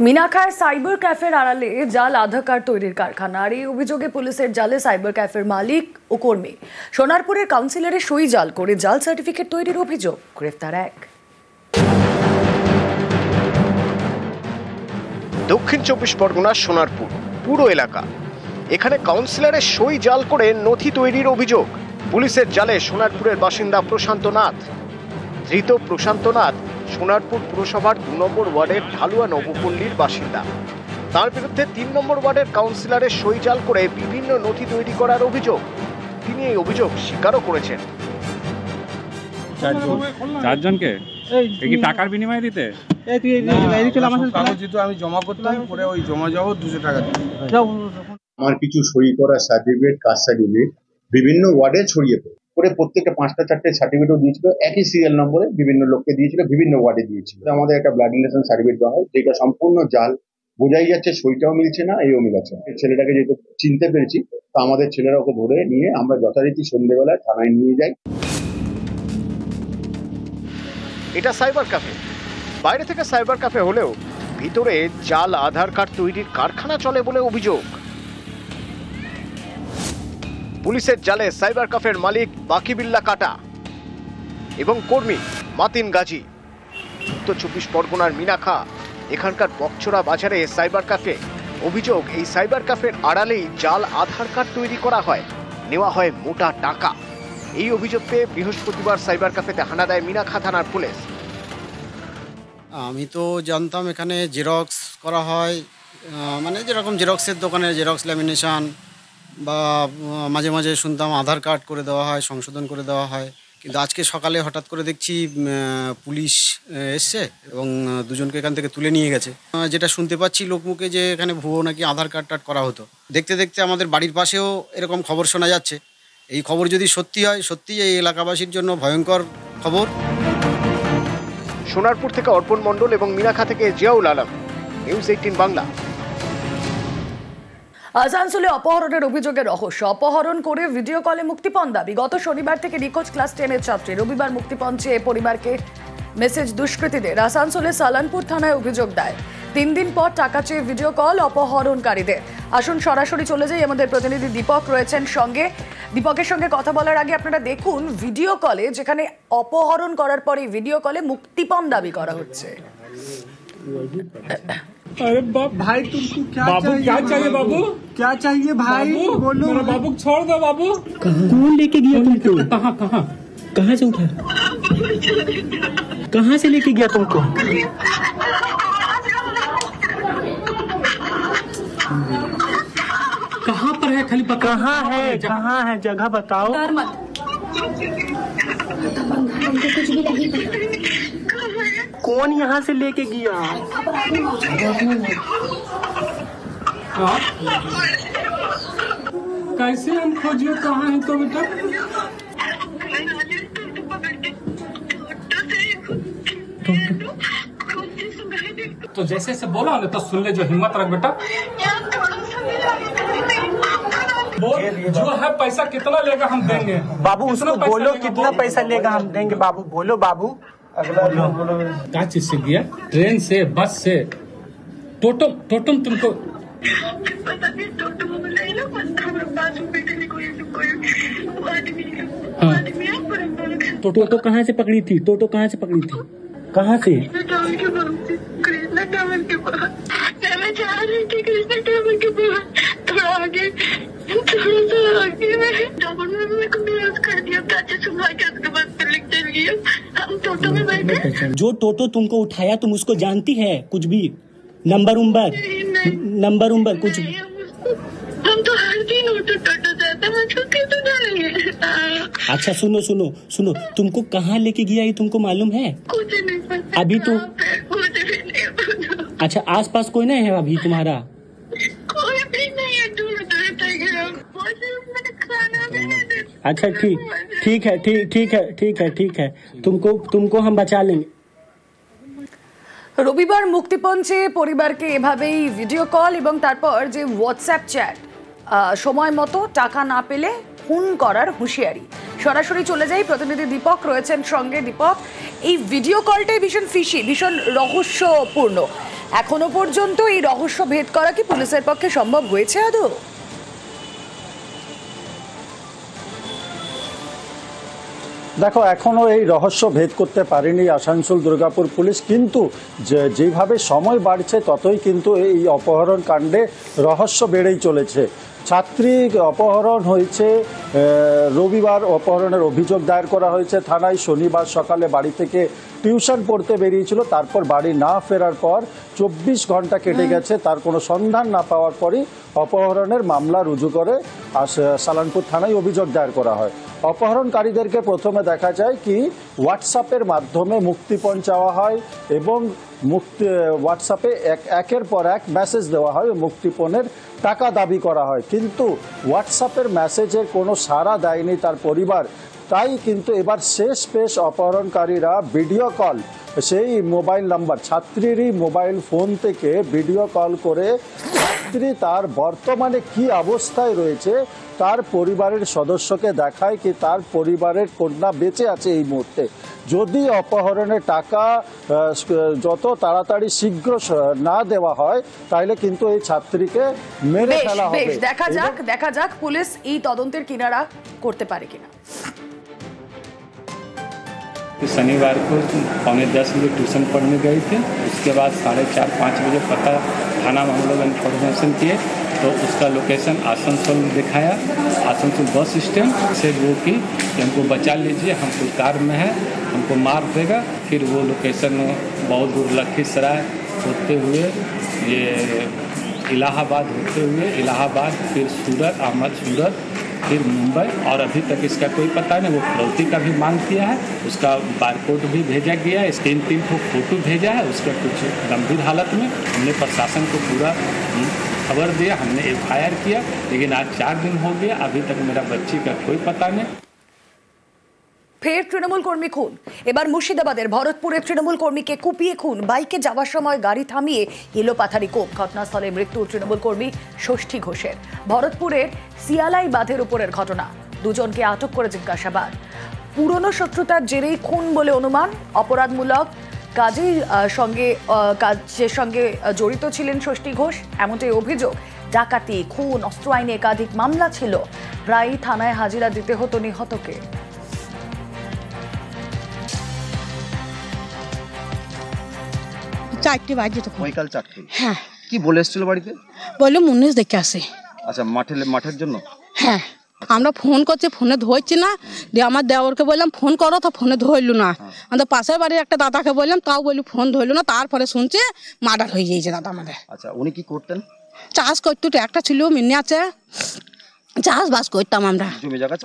মিনাখায় cyber ক্যাফের আড়ালে জাল আধার card তৈরির কারখানা। আর এই অভিযোগে পুলিশের জালে সাইবার ক্যাফের মালিক ও কর্মী। সোনারপুরের কাউন্সিলরের সই জাল করে জাল সার্টিফিকেট তৈরির অভিযোগ। গ্রেফতার এক। দক্ষিণ 24 পরগনার সোনারপুর পুরো এলাকা, এখানে কাউন্সিলরের সই জাল করে নথি তৈরির অভিযোগ। পুলিশের জালে সোনারপুরের বাসিন্দা প্রশান্ত নাথ। ধৃত প্রশান্ত নাথ সোনারপুর পুরসভার 2 নম্বর ওয়ার্ডের ঢালুয়া নবপল্লীর বাসিন্দা। তার বিরুদ্ধে 3 নম্বর ওয়ার্ডের কাউন্সিলরের সই জাল করে বিভিন্ন নথি তৈরি করার অভিযোগ। তিনি এই অভিযোগ স্বীকারও করেছেন। চারজনকে কি টাকার বিনিময়ে দিতে? আমি জমা করতাম, পরে ওই জমা যাবো 200 টাকা দিতে। আমার কিছু সই করা সার্টিফিকেট, কাস্ট সার্টিফিকেট বিভিন্ন ওয়ার্ডে ছড়িয়ে পড়ে প্রত্যেকটা 5টা 4টে সার্টিফিকেটও দিয়েছিল, একই সিরিয়াল নম্বরে বিভিন্ন লোককে দিয়েছিল, বিভিন্ন ওয়ার্ডে দিয়েছিল। আমাদের একটা ব্লাড রিলেশন সার্টিফিকেট দেওয়া হয়, যেটা সম্পূর্ণ জাল। বোঝাই যাচ্ছে সইটাও মিলছে না, এইও মিলছে না। ছেলেটাকে যেহেতু চিনতে পেরেছি, তো আমাদের ছেলেরা ওকে ধরে নিয়ে আমরা যথারীতি সন্ধ্যেবেলায় থানায় নিয়ে যাই। এটা সাইবার ক্যাফে। বাইরে থেকে সাইবার ক্যাফে হলেও ভিতরে জাল আধার কার্ড তৈরির কারখানা চলে বলে অভিযোগ। পুলিশের জালে সাইবার ক্যাফের মালিক বাকিবিল্লা কাটা এবং কর্মী মাতিন গাজী। উত্তর 24 পরগনার মিনাখা, এখানকার বকছড়া বাজারে সাইবার ক্যাফে। অভিযোগ, এই সাইবার ক্যাফের আড়ালেই জাল আধার কার্ড তৈরি করা হয়, নেওয়া হয় মোটা টাকা। এই অভিযোগ পেয়ে বৃহস্পতিবার সাইবার ক্যাফেতে হানা দেয় মিনাখা থানার পুলিশ। আমি তো জানতাম এখানে জেরক্স করা হয়, মানে যেরকম জেরক্সের দোকানে জেরক্স ল্যামিনেশন, বা মাঝে মাঝে শুনতাম আধার কার্ড করে দেওয়া হয়, সংশোধন করে দেওয়া হয়। কিন্তু আজকে সকালে হঠাৎ করে দেখছি পুলিশ এসছে এবং দুজনকে এখান থেকে তুলে নিয়ে গেছে। যেটা শুনতে পাচ্ছি লোকমুখে যে এখানে ভুয়ো নাকি আধার কার্ড টার্ড করা হতো। দেখতে দেখতে আমাদের বাড়ির পাশেও এরকম খবর শোনা যাচ্ছে। এই খবর যদি সত্যি হয়, সত্যিই এই এলাকাবাসীর জন্য ভয়ঙ্কর খবর। সোনারপুর থেকে অর্পণ মণ্ডল এবং মিনাখা থেকে জিয়াউল আলম, নিউজ 18 বাংলা। আসানসোলে অপহরণের অভিযোগে রহস্য। অপহরণ করে ভিডিও কলে মুক্তিপণ দাবি। গত শনিবার থেকে নিখোঁজ ক্লাস 10-এর ছাত্রী। রবিবার মুক্তিপণ চেয়ে পরিবারকে মেসেজ দুষ্কৃতীদের। আসানসোলে সালানপুর থানায় অভিযোগ দেয়। 3 দিন পর টাকা চেয়ে ভিডিও কল অপহরণকারীদের। আসুন সরাসরি চলে যাই, আমাদের প্রতিনিধি দীপক রয়েছেন সঙ্গে। দীপকের সঙ্গে কথা বলার আগে আপনারা দেখুন ভিডিও কলে, যেখানে অপহরণ করার পরে ভিডিও কলে মুক্তিপণ দাবি করা হচ্ছে। अरे भाई तुमको क्या बाबू चाहिए? क्या चाहिए बाबू? क्या चाहिए भाई? बोलो। मेरा बाबू छोड़ दो बाबू। कौन लेके गया तुमको? कहाँ कहाँ कहाँ से उठा? कहाँ से लेके गया तुमको? कहाँ पर है? खाली पता कहाँ है जगह बताओ। कुछ भी नहीं पता। कौन यहाँ से लेके गया? कैसे हम खोजिए कहाँ है तो बेटा? तो जैसे से बोला ना तो सुन ले, जो हिम्मत रख बेटा। बोल, जो है पैसा कितना लेगा हम देंगे। बाबू उसको बोलो कितना पैसा लेगा हम देंगे। बाबू बोलो बाबू। क्या चीज से गया? ट्रेन से, बस से, टोटो तुमको टोटो कहाँ से पकड़ी थी? टोटो कहाँ से पकड़ी थी? कहाँ से? कृष्णा टावर के पास। मैं जा रही थी कृष्णा टावर के पास। थोड़ा सा आगे मैं टावर में मेरे को मिस कर दिया। चाचा सुना के उसके बाद लिख दे गया। हम टोटो में बैठे। जो टोटो तुमको उठाया तुम उसको जानती है? कुछ भी नंबर उम्बर कुछ भी? हम तो हर दिन टोटो जाते हैं, छुट्टी तो जाएंगे। अच्छा सुनो, तुमको कहाँ लेके गया ये तुमको मालूम है? कुछ नहीं पता अभी तो कुछ भी नहीं पता। अच्छा, आसपास कोई नहीं है अभी तुम्हारा? कोई भी नहीं है, दूर तक गया। मैंने खाना भी नहीं दिया। अच्छा ठीक है, तुमको हम बचा लेंगे। রবিবার মুক্তিপণ চেয়ে পরিবারকে এভাবেই ভিডিও কল এবং তারপর যে হোয়াটসঅ্যাপ চ্যাট, সময় মতো টাকা না পেলে খুন করার হুঁশিয়ারি। সরাসরি চলে যাই, প্রতিনিধি দীপক রয়েছেন সঙ্গে। দীপক, এই ভিডিও কলটাই ভীষণ ফিশি, ভীষণ রহস্যপূর্ণ। এখনো পর্যন্ত এই রহস্য ভেদ করা কি পুলিশের পক্ষে সম্ভব হয়েছে আদৌ? দেখো, এখনো এই রহস্য ভেদ করতে পারেনি আসানসোল দুর্গাপুর পুলিশ, কিন্তু যেভাবে সময় বাড়ছে ততই কিন্তু এই অপহরণ কাণ্ডে রহস্য বেড়েই চলেছে। ছাত্রী অপহরণ হয়েছে, রবিবার অপহরণের অভিযোগ দায়ের করা হয়েছে থানায়। শনিবার সকালে বাড়ি থেকে টিউশন পড়তে বেরিয়েছিল, তারপর বাড়ি না ফেরার পর 24 ঘন্টা কেটে গেছে, তার কোনো সন্ধান না পাওয়ার পরই অপহরণের মামলা রুজু করে সালানপুর থানায় অভিযোগ দায়ের করা হয়। অপহরণকারীদেরকে প্রথমে দেখা যায় কি হোয়াটসঅ্যাপের মাধ্যমে মুক্তিপণ চাওয়া হয় এবং হোয়াটসঅ্যাপে একের পর এক মেসেজ দেওয়া হয়, মুক্তিপণের টাকা দাবি করা হয়, কিন্তু হোয়াটসঅ্যাপের মেসেজের কোনো সাড়া দেয়নি তার পরিবার। তাই কিন্তু এবার শেষ পেশ অপহরণকারীরা ভিডিও কল, সেই মোবাইল নাম্বার ছাত্রীরই মোবাইল ফোন থেকে ভিডিও কল করে ছাত্রী তার বর্তমানে কি অবস্থায় রয়েছে তার পরিবারের সদস্যকে দেখায় কি তার পরিবারের কন্যা বেঁচে আছে এই মুহূর্তে। যদি অপহরণের টাকা যত তাড়াতাড়ি শীঘ্র না দেওয়া হয় তাহলে কিন্তু এই ছাত্রীকে মেরে ফেলা হবে। দেখা যাক পুলিশ এই তদন্তের কিনারা করতে পারে কিনা। शनिवार को 9:45 बजे ट्यूशन पढ़ने गए थे। उसके बाद 4:30-5 बजे पता थाना में हम लोग इन्फॉर्मेशन किए तो उसका लोकेशन आसनसोल दिखाया। आसनसोल बस स्टैंड से वो कि हमको बचा लीजिए, हम कोई कार में है, हमको मार देगा। फिर वो लोकेशन बहुत दूर लखीसराय होते हुए ये इलाहाबाद होते हुए इलाहाबाद, फिर सूरत, अहमद सूरत, फिर मुंबई, और अभी तक इसका कोई पता नहीं। वो फिरौती का भी मांग किया है, उसका बारकोड भी भेजा गया है, 3 फोटो भेजा है। उसका कुछ गंभीर हालत में हमने प्रशासन को पूरा खबर दिया, हमने FIR किया, लेकिन आज 4 दिन हो गया, अभी तक मेरा बच्ची का कोई पता नहीं। ফের তৃণমূল কর্মী খুন। এবার মুর্শিদাবাদের ভরতপুরে তৃণমূল কর্মীকে কুপিয়ে খুন। বাইকে যাওয়ার সময় গাড়ি থামিয়ে এলোপাথারি কোপ। ঘটনাস্থলে মৃত্যু তৃণমূল কর্মী ষষ্ঠী ঘোষের। ভরতপুরের সিয়ালাই বাঁধের উপরের ঘটনা। দুজনকে আটক করে জিজ্ঞাসাবাদ। পুরনো শত্রুতার জেরেই খুন বলে অনুমান। অপরাধমূলক কাজের সঙ্গে জড়িত ছিলেন ষষ্ঠী ঘোষ, এমনটাই অভিযোগ। ডাকাতি, খুন, অস্ত্র আইনে একাধিক মামলা ছিল। প্রায়ই থানায় হাজিরা দিতে হতো নিহতকে। চারটে বাজে তখন। বৈকাল 4টে? হ্যাঁ। কি বলে এসেছিল বাড়িতে? বললো মুন্নিশ দেখে আসে। আচ্ছা, মাঠের জন্য? হ্যাঁ, আমরা ফোন করছি, ফোনে ধরছি না। দিয়ে আমার দেওরকে বললাম ফোন করো, তো ফোনে ধরলো না। আমাদের পাশের বাড়ির একটা দাদাকে বললাম, তাও বলি ফোন ধরলো না। তারপরে শুনছে মার্ডার হয়ে গিয়েছে দাদা আমাদের। আচ্ছা, উনি কি করতেন? চাষ করতো, একটা ছিল, মিনি আছে, চাষবাস করতাম আমরা। জমি জায়গা